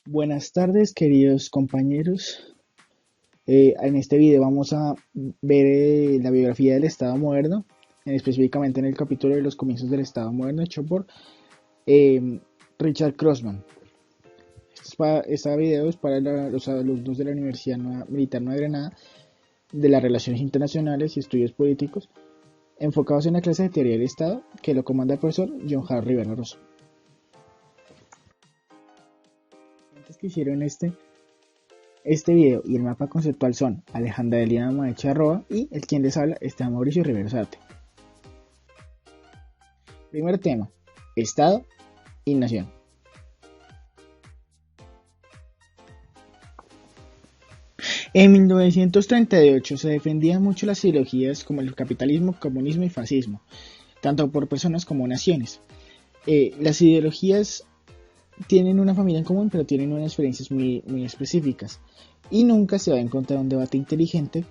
Buenas tardes, queridos compañeros. En este video vamos a ver la biografía del Estado moderno, específicamente en el capítulo de los comienzos del Estado moderno, hecho por eh, Richard Crossman. Este video es para los alumnos de la Universidad Militar Nueva Granada de las Relaciones Internacionales y Estudios Políticos, enfocados en la clase de Teoría del Estado que lo comanda el profesor John J. Rivera Rosso. Antes que hicieron este video y el mapa conceptual son Alejandra Delina Maecha Roa y el quien les habla está Mauricio Rivero Sarte. Primer tema, Estado y Nación. En 1938 se defendían mucho las ideologías como el capitalismo, comunismo y fascismo, tanto por personas como naciones. Las ideologías tienen una familia en común, pero tienen unas diferencias muy específicas. Y nunca se va a encontrar un debate inteligente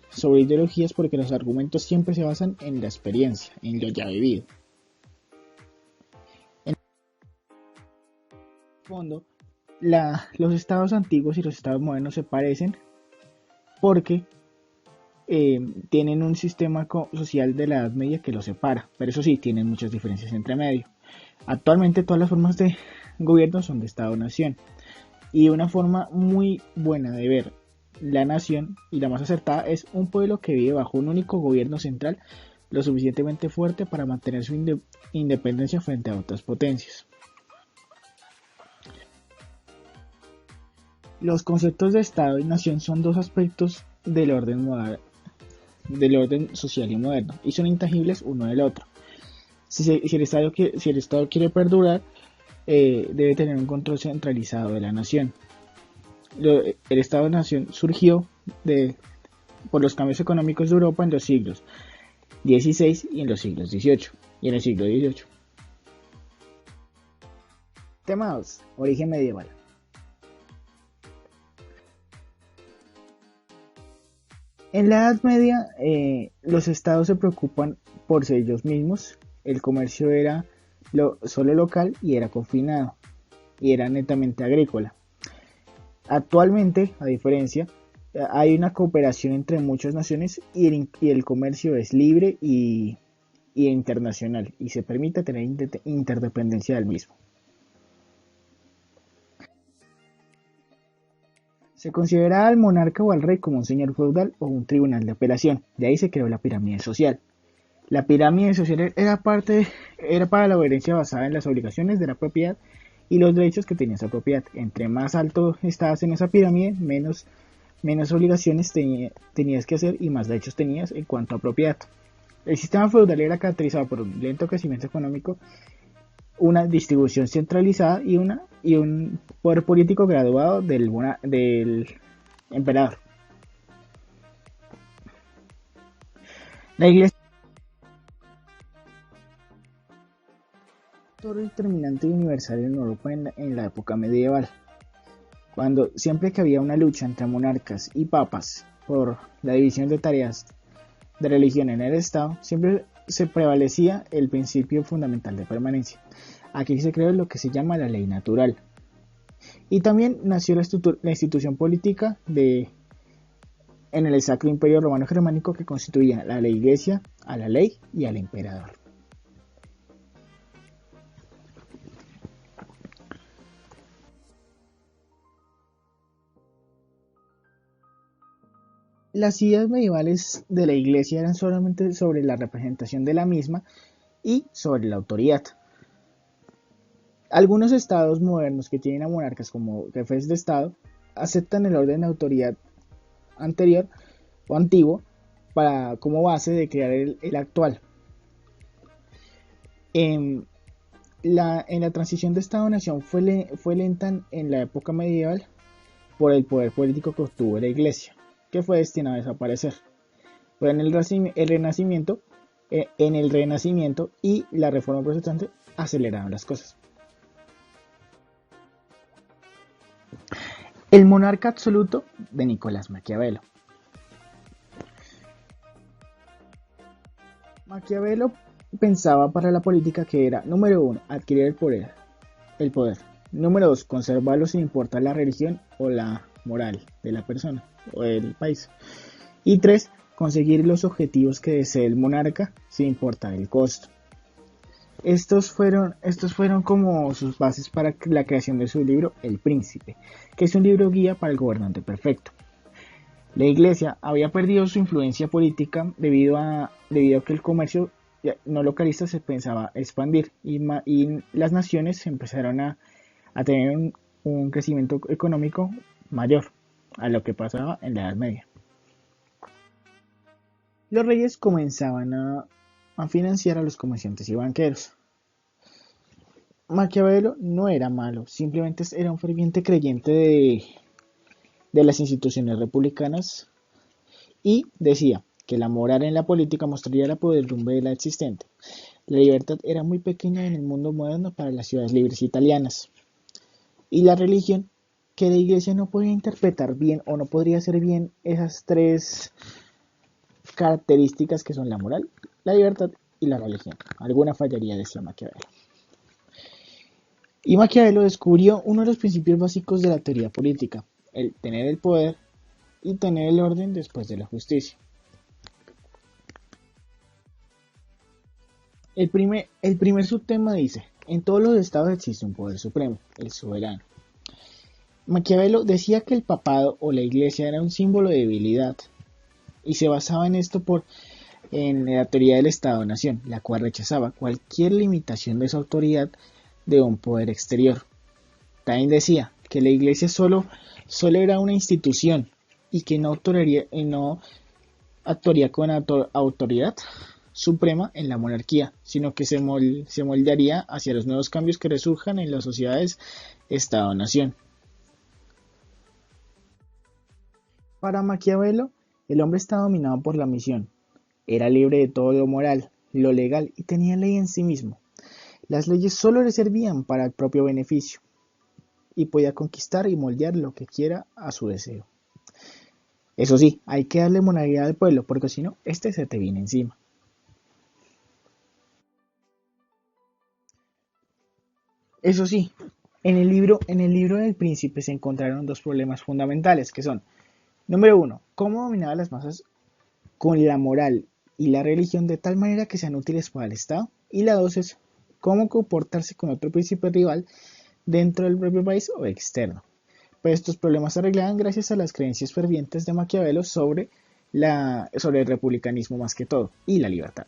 sobre ideologías porque los argumentos siempre se basan en la experiencia, en lo ya vivido. En el fondo, los estados antiguos y los estados modernos se parecen porque tienen un sistema social de la Edad Media que los separa, pero eso sí, tienen muchas diferencias entre medio. Actualmente todas las formas de gobierno son de Estado-Nación. Y una forma muy buena de ver la nación y la más acertada es un pueblo que vive bajo un único gobierno central lo suficientemente fuerte para mantener su independencia frente a otras potencias. Los conceptos de Estado y nación son dos aspectos del orden social y moderno y son intangibles uno del otro. Si el Estado quiere perdurar, debe tener un control centralizado de la nación. El Estado-Nación surgió por los cambios económicos de Europa en los siglos XVI y en los siglos XVIII y en el siglo XVIII. Tema 2. Origen medieval. En la Edad Media, los estados se preocupan por ellos mismos. El comercio era solo local y era confinado y era netamente agrícola. Actualmente, a diferencia, hay una cooperación entre muchas naciones y el comercio es libre y internacional y se permite tener interdependencia del mismo. Se consideraba al monarca o al rey como un señor feudal o un tribunal de apelación. De ahí se creó la pirámide social. La pirámide social era para la herencia basada en las obligaciones de la propiedad y los derechos que tenía esa propiedad. Entre más alto estabas en esa pirámide, menos obligaciones tenías que hacer y más derechos tenías en cuanto a propiedad. El sistema feudal era caracterizado por un lento crecimiento económico, una distribución centralizada y un poder político graduado del emperador. La iglesia fue un actor determinante y universal en Europa en la época medieval, cuando siempre que había una lucha entre monarcas y papas por la división de tareas de religión en el Estado, siempre se prevalecía el principio fundamental de permanencia. Aquí se creó lo que se llama la ley natural. Y también nació la institución política en el Sacro Imperio Romano Germánico que constituía a la iglesia, a la ley y al emperador. Las ideas medievales de la iglesia eran solamente sobre la representación de la misma y sobre la autoridad. Algunos estados modernos que tienen a monarcas como jefes de estado aceptan el orden de autoridad anterior o antiguo como base de crear el actual. En la transición de Estado-Nación fue lenta en la época medieval por el poder político que obtuvo la Iglesia, que fue destinado a desaparecer. Pero en el Renacimiento y la Reforma Protestante aceleraron las cosas. El monarca absoluto de Nicolás Maquiavelo. Maquiavelo pensaba para la política que era, número uno, adquirir el poder. Número 2, conservarlo sin importar la religión o la moral de la persona o del país. Y 3, conseguir los objetivos que desee el monarca sin importar el costo. Estos fueron como sus bases para la creación de su libro El Príncipe, que es un libro guía para el gobernante perfecto. La Iglesia había perdido su influencia política debido a que el comercio no localista se pensaba expandir y las naciones empezaron a tener un crecimiento económico mayor a lo que pasaba en la Edad Media. Los reyes comenzaban a financiar a los comerciantes y banqueros. Maquiavelo no era malo, simplemente era un ferviente creyente de las instituciones republicanas y decía que la moral en la política mostraría la podredumbre de la existente. La libertad era muy pequeña en el mundo moderno para las ciudades libres italianas. Y la religión, que la iglesia no podía interpretar bien o no podría hacer bien esas tres características que son la moral, la libertad y la religión. Alguna fallaría, decía Maquiavelo. Y Maquiavelo descubrió uno de los principios básicos de la teoría política, el tener el poder y tener el orden después de la justicia. El primer subtema dice, en todos los estados existe un poder supremo, el soberano. Maquiavelo decía que el papado o la iglesia era un símbolo de debilidad y se basaba en esto en la teoría del Estado-Nación, la cual rechazaba cualquier limitación de su autoridad de un poder exterior. También decía que la iglesia solo era una institución y que no actuaría con autoridad suprema en la monarquía, sino que se moldearía hacia los nuevos cambios que resurjan en las sociedades Estado-Nación. Para Maquiavelo, el hombre está dominado por la ambición, era libre de todo lo moral, lo legal y tenía ley en sí mismo. Las leyes solo le servían para el propio beneficio y podía conquistar y moldear lo que quiera a su deseo. Eso sí, hay que darle monarquía al pueblo, porque si no, este se te viene encima. Eso sí, en el libro del príncipe se encontraron dos problemas fundamentales, que son, número uno, cómo dominar a las masas con la moral y la religión de tal manera que sean útiles para el Estado, y la dos es cómo comportarse con otro príncipe rival dentro del propio país o externo. Pero estos problemas se arreglaban gracias a las creencias fervientes de Maquiavelo sobre el republicanismo más que todo, y la libertad.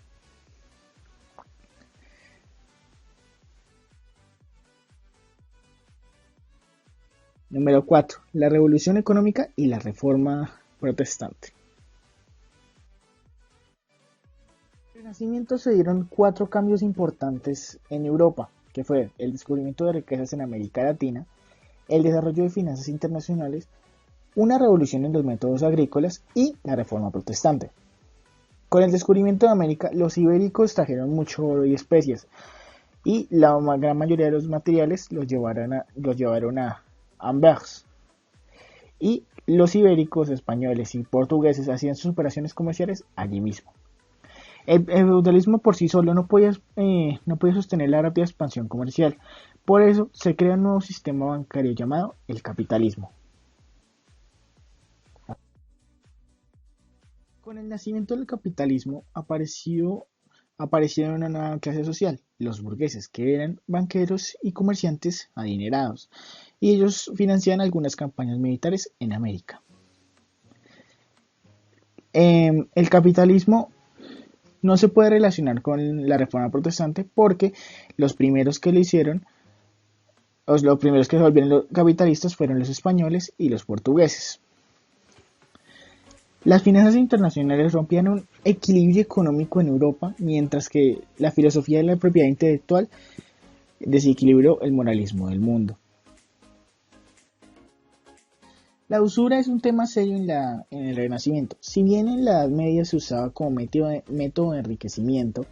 Número 4. La revolución económica y la reforma protestante. En el Renacimiento se dieron 4 cambios importantes en Europa, que fue el descubrimiento de riquezas en América Latina, el desarrollo de finanzas internacionales, una revolución en los métodos agrícolas y la reforma protestante. Con el descubrimiento de América, los ibéricos trajeron mucho oro y especias, y la gran mayoría de los materiales los llevaron a Amberes. Y los ibéricos, españoles y portugueses hacían sus operaciones comerciales allí mismo. El feudalismo por sí solo no podía sostener la rápida expansión comercial. Por eso se crea un nuevo sistema bancario llamado el capitalismo. Con el nacimiento del capitalismo aparecieron una nueva clase social, los burgueses, que eran banqueros y comerciantes adinerados, y ellos financiaban algunas campañas militares en América. El capitalismo no se puede relacionar con la reforma protestante porque los primeros que lo hicieron, los primeros que se volvieron capitalistas fueron los españoles y los portugueses. Las finanzas internacionales rompían un equilibrio económico en Europa, mientras que la filosofía de la propiedad intelectual desequilibró el moralismo del mundo. La usura es un tema serio en el Renacimiento. Si bien en la Edad Media se usaba como método de enriquecimiento,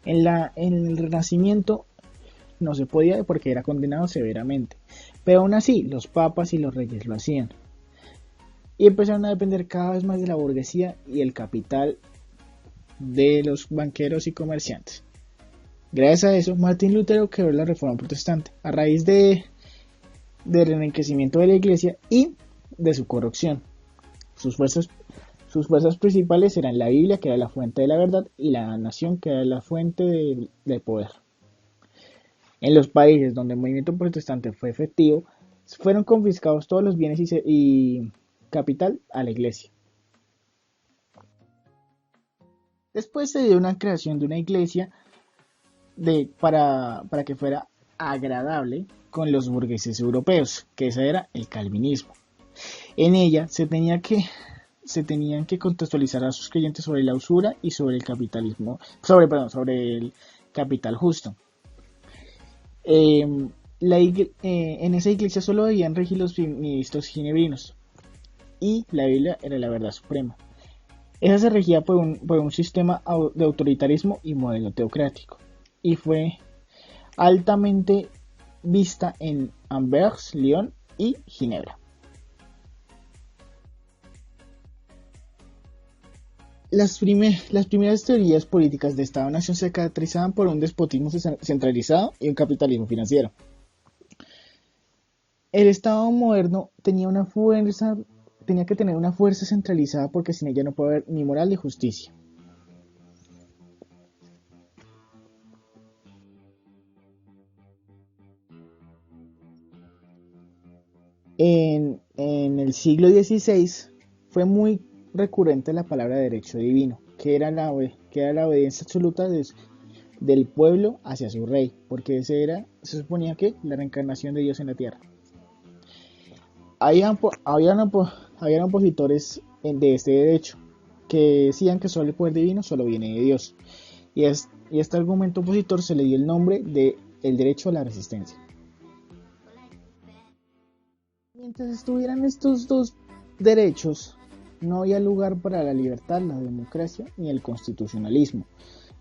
en el Renacimiento no se podía porque era condenado severamente. Pero aún así, los papas y los reyes lo hacían. Y empezaron a depender cada vez más de la burguesía y el capital de los banqueros y comerciantes. Gracias a eso, Martín Lutero creó la Reforma Protestante. A raíz de del enriquecimiento de la Iglesia y de su corrupción. Sus fuerzas, sus fuerzas principales eran la Biblia, que era la fuente de la verdad, y la nación, que era la fuente del poder. En los países donde el movimiento protestante fue efectivo, fueron confiscados todos los bienes y capital a la Iglesia. Después se dio una creación de una iglesia para que fuera agradable con los burgueses europeos, que ese era el calvinismo. En ella se tenían que contextualizar a sus creyentes sobre la usura y sobre el capitalismo, sobre el capital justo. Eh, en esa iglesia solo debían regir los ministros ginebrinos y la Biblia era la verdad suprema. Esa se regía por un sistema de autoritarismo y modelo teocrático y fue altamente vista en Amberes, Lyon y Ginebra. Las primeras teorías políticas de Estado-Nación se caracterizaban por un despotismo centralizado y un capitalismo financiero. El Estado moderno tenía que tener una fuerza centralizada porque sin ella no puede haber ni moral ni justicia. En el siglo XVI fue muy recurrente la palabra derecho divino, que era la obediencia absoluta del pueblo hacia su rey, porque se suponía que la reencarnación de Dios en la tierra. Habían opositores de este derecho que decían que solo el poder divino solo viene de Dios. Y este argumento opositor se le dio el nombre de el derecho a la resistencia. Mientras estuvieran estos dos derechos, no había lugar para la libertad, la democracia ni el constitucionalismo.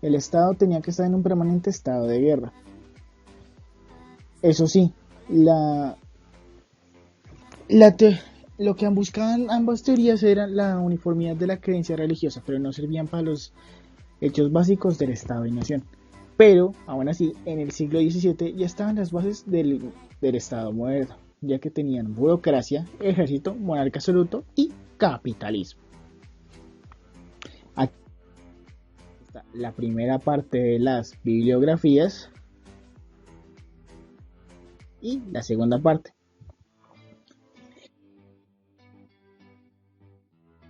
El Estado tenía que estar en un permanente estado de guerra. Eso sí, lo que buscaban ambas teorías era la uniformidad de la creencia religiosa, pero no servían para los hechos básicos del Estado y nación. Pero, aún así, en el siglo XVII ya estaban las bases del Estado moderno, ya que tenían burocracia, ejército, monarca absoluto y capitalismo. Aquí está la primera parte de las bibliografías y la segunda parte.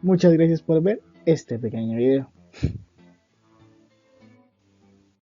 Muchas gracias por ver este pequeño video.